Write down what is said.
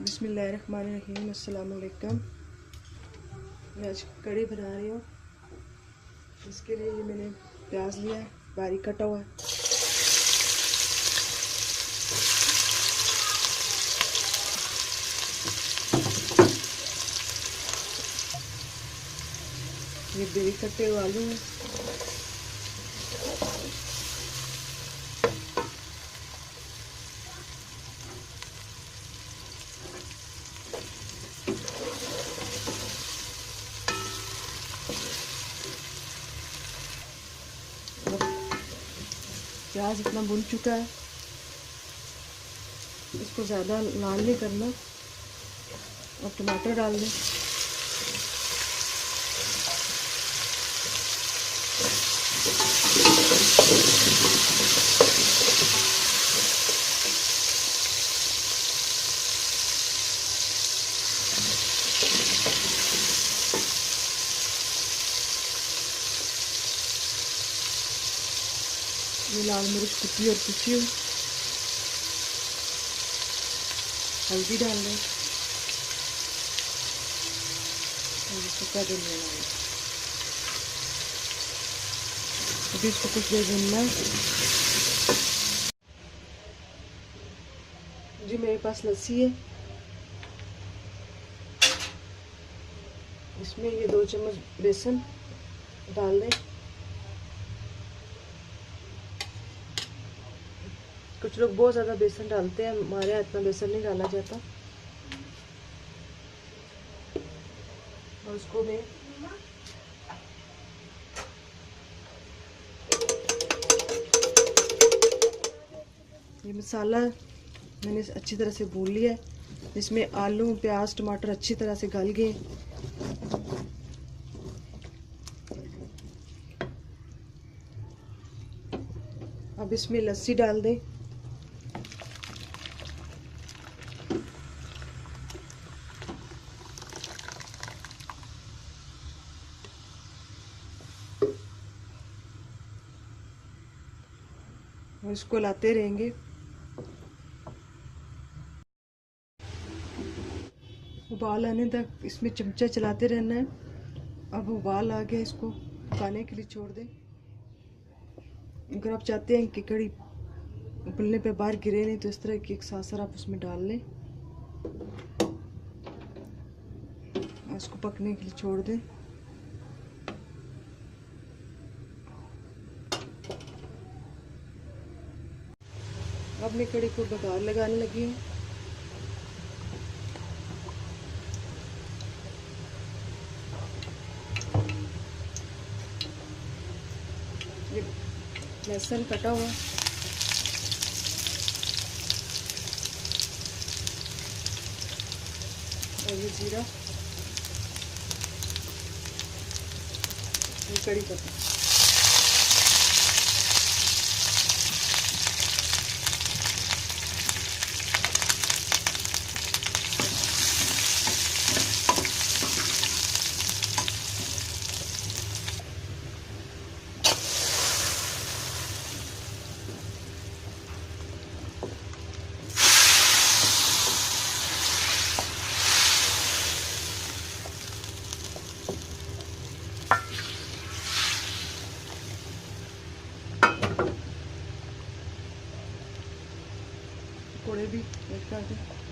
बिस्मिल्लाहिर्रहमानिर्रहीम। अस्सलाम वालेकुम। मैं आज कढ़ी बना रही हूँ। इसके लिए ये मैंने प्याज लिया है, बारीक कटा हुआ है। ये बारीक कटे हुए आलू हैं। प्याज इतना भुन चुका है, इसको ज़्यादा लाल नहीं करना। और टमाटर डाल दें। ये लाल मिर्च कुटी और कुची हुई, हल्दी डाल दें और सूखा धनिया डाल दें। अभी इसको कुछ देर भूनना है। जी मेरे पास लस्सी है, इसमें ये 2 चम्मच बेसन डाल दें। कुछ लोग बहुत ज़्यादा बेसन डालते हैं, हमारे यहाँ इतना बेसन नहीं डाला जाता। और उसको मैं ये मसाला मैंने अच्छी तरह से भून लिया है। इसमें आलू, प्याज, टमाटर अच्छी तरह से गल गए। अब इसमें लस्सी डाल दें। और इसको लाते रहेंगे। उबाल आने तक इसमें चमचा चलाते रहना है। अब उबाल आ गया, इसको पकाने के लिए छोड़ दें। अगर आप चाहते हैं कि कढ़ी उबलने पे बाहर गिरे नहीं, तो इस तरह की एक सासर आप उसमें डाल लें। इसको पकने के लिए छोड़ दें। अब मैं कढ़ी को बघार लगाने लगी हूँ। लहसुन कटा हुआ, और ये जीरा, ये कड़ी पत्ता। पकौड़े भी ऐड कर दें।